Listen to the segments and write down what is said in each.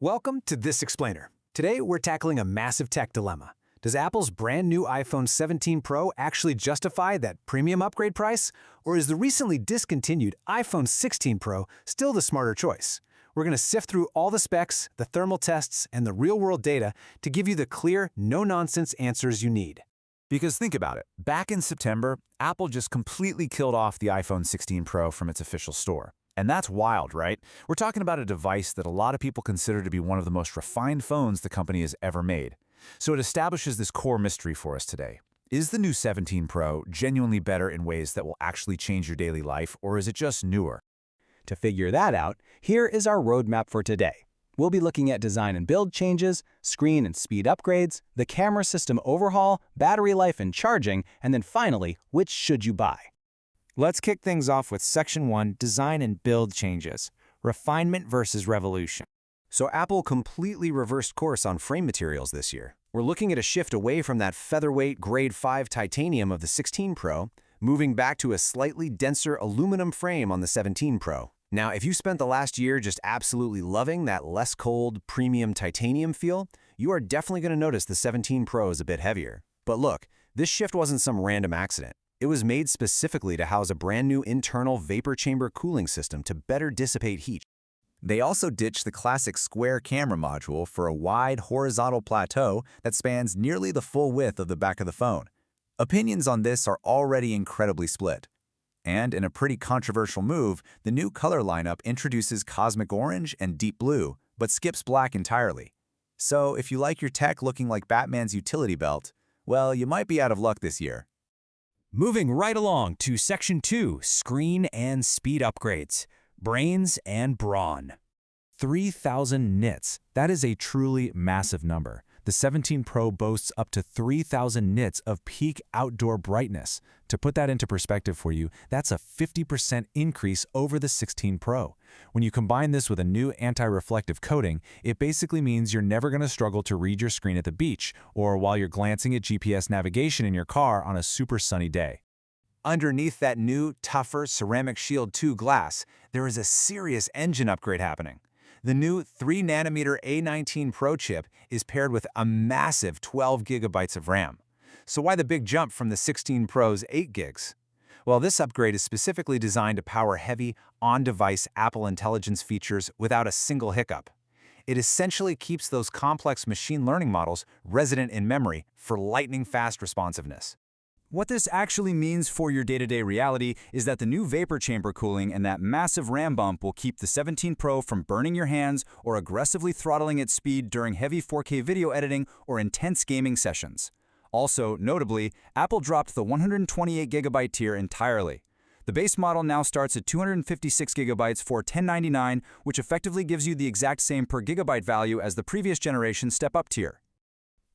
Welcome to This Explainer. Today, we're tackling a massive tech dilemma. Does Apple's brand new iPhone 17 Pro actually justify that premium upgrade price? Or is the recently discontinued iPhone 16 Pro still the smarter choice? We're going to sift through all the specs, the thermal tests, and the real-world data to give you the clear, no-nonsense answers you need. Because think about it, back in September, Apple just completely killed off the iPhone 16 Pro from its official store. And that's wild, right? We're talking about a device that a lot of people consider to be one of the most refined phones the company has ever made. So it establishes this core mystery for us today. Is the new 17 Pro genuinely better in ways that will actually change your daily life, or is it just newer? To figure that out, here is our roadmap for today. We'll be looking at design and build changes, screen and speed upgrades, the camera system overhaul, battery life and charging, and then finally, which should you buy? Let's kick things off with Section 1, Design and Build Changes, Refinement versus Revolution. So Apple completely reversed course on frame materials this year. We're looking at a shift away from that featherweight Grade 5 titanium of the 16 Pro, moving back to a slightly denser aluminum frame on the 17 Pro. Now, if you spent the last year just absolutely loving that less cold, premium titanium feel, you are definitely going to notice the 17 Pro is a bit heavier. But look, this shift wasn't some random accident. It was made specifically to house a brand new internal vapor chamber cooling system to better dissipate heat. They also ditched the classic square camera module for a wide horizontal plateau that spans nearly the full width of the back of the phone. Opinions on this are already incredibly split. And in a pretty controversial move, the new color lineup introduces cosmic orange and deep blue, but skips black entirely. So if you like your tech looking like Batman's utility belt, well, you might be out of luck this year. Moving right along to Section 2, Screen and Speed Upgrades, Brains and Brawn. 3,000 nits. That is a truly massive number. The 17 Pro boasts up to 3,000 nits of peak outdoor brightness. To put that into perspective for you, that's a 50% increase over the 16 Pro. When you combine this with a new anti-reflective coating, it basically means you're never going to struggle to read your screen at the beach or while you're glancing at GPS navigation in your car on a super sunny day. Underneath that new, tougher Ceramic Shield 2 glass, there is a serious engine upgrade happening. The new 3nm A19 Pro chip is paired with a massive 12 GB of RAM. So why the big jump from the 16 Pro's 8 gigs? Well, this upgrade is specifically designed to power heavy, on-device Apple Intelligence features without a single hiccup. It essentially keeps those complex machine learning models resident in memory for lightning-fast responsiveness. What this actually means for your day-to-day reality is that the new vapor chamber cooling and that massive RAM bump will keep the 17 Pro from burning your hands or aggressively throttling its speed during heavy 4K video editing or intense gaming sessions. Also, notably, Apple dropped the 128GB tier entirely. The base model now starts at 256GB for $1099, which effectively gives you the exact same per gigabyte value as the previous generation step-up tier.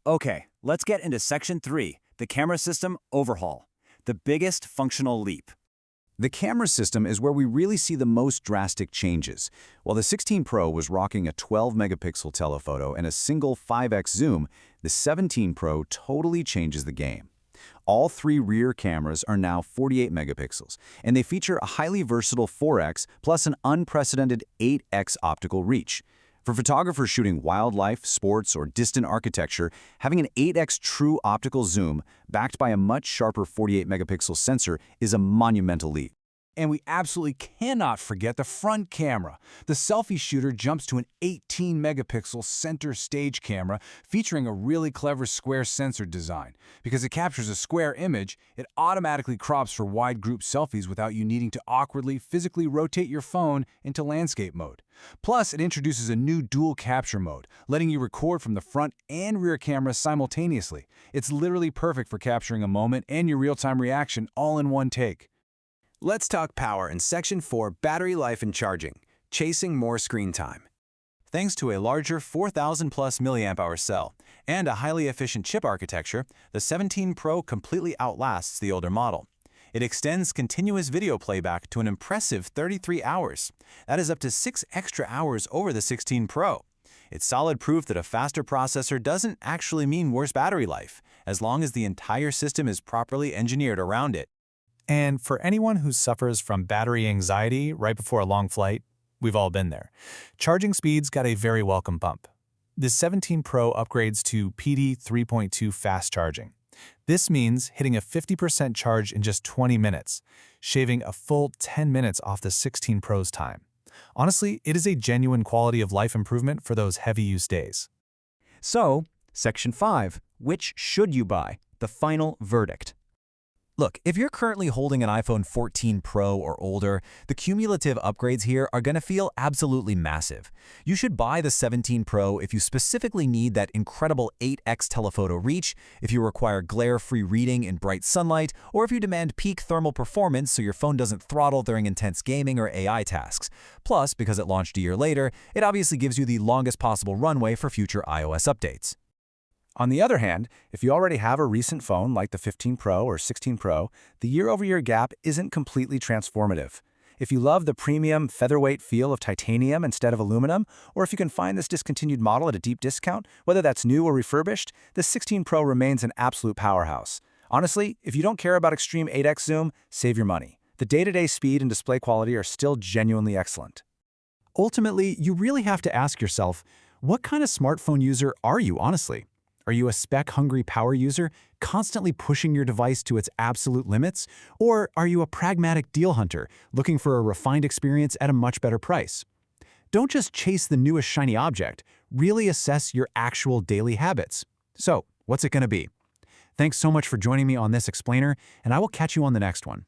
Okay, let's get into Section 3, the camera system overhaul, the biggest functional leap. The camera system is where we really see the most drastic changes. While the 16 Pro was rocking a 12-megapixel telephoto and a single 5x zoom, the 17 Pro totally changes the game. All three rear cameras are now 48 megapixels, and they feature a highly versatile 4x plus an unprecedented 8x optical reach. For photographers shooting wildlife, sports, or distant architecture, having an 8x true optical zoom backed by a much sharper 48-megapixel sensor is a monumental leap. And we absolutely cannot forget the front camera. The selfie shooter jumps to an 18-megapixel center stage camera featuring a really clever square sensor design. Because it captures a square image, it automatically crops for wide group selfies without you needing to awkwardly physically rotate your phone into landscape mode. Plus, it introduces a new dual capture mode, letting you record from the front and rear cameras simultaneously. It's literally perfect for capturing a moment and your real-time reaction all in one take. Let's talk power in Section 4, Battery Life and Charging, Chasing More Screen Time. Thanks to a larger 4,000+ mAh cell and a highly efficient chip architecture, the 17 Pro completely outlasts the older model. It extends continuous video playback to an impressive 33 hours. That is up to 6 extra hours over the 16 Pro. It's solid proof that a faster processor doesn't actually mean worse battery life, as long as the entire system is properly engineered around it. And for anyone who suffers from battery anxiety right before a long flight, We've all been there. Charging speeds got a very welcome bump. The 17 Pro upgrades to PD 3.2 fast charging. This means hitting a 50% charge in just 20 minutes, shaving a full 10 minutes off the 16 Pro's time. Honestly, it is a genuine quality of life improvement for those heavy-use days. So, Section 5, which should you buy? The final verdict. Look, if you're currently holding an iPhone 14 Pro or older, the cumulative upgrades here are going to feel absolutely massive. You should buy the 17 Pro if you specifically need that incredible 8x telephoto reach, if you require glare-free reading in bright sunlight, or if you demand peak thermal performance so your phone doesn't throttle during intense gaming or AI tasks. Plus, because it launched a year later, it obviously gives you the longest possible runway for future iOS updates. On the other hand, if you already have a recent phone like the 15 Pro or 16 Pro, the year-over-year gap isn't completely transformative. If you love the premium, featherweight feel of titanium instead of aluminum, or if you can find this discontinued model at a deep discount, whether that's new or refurbished, the 16 Pro remains an absolute powerhouse. Honestly, if you don't care about extreme 8x zoom, save your money. The day-to-day speed and display quality are still genuinely excellent. Ultimately, you really have to ask yourself, what kind of smartphone user are you, honestly? Are you a spec-hungry power user, constantly pushing your device to its absolute limits? Or are you a pragmatic deal hunter, looking for a refined experience at a much better price? Don't just chase the newest shiny object, really assess your actual daily habits. So, what's it going to be? Thanks so much for joining me on this explainer, and I will catch you on the next one.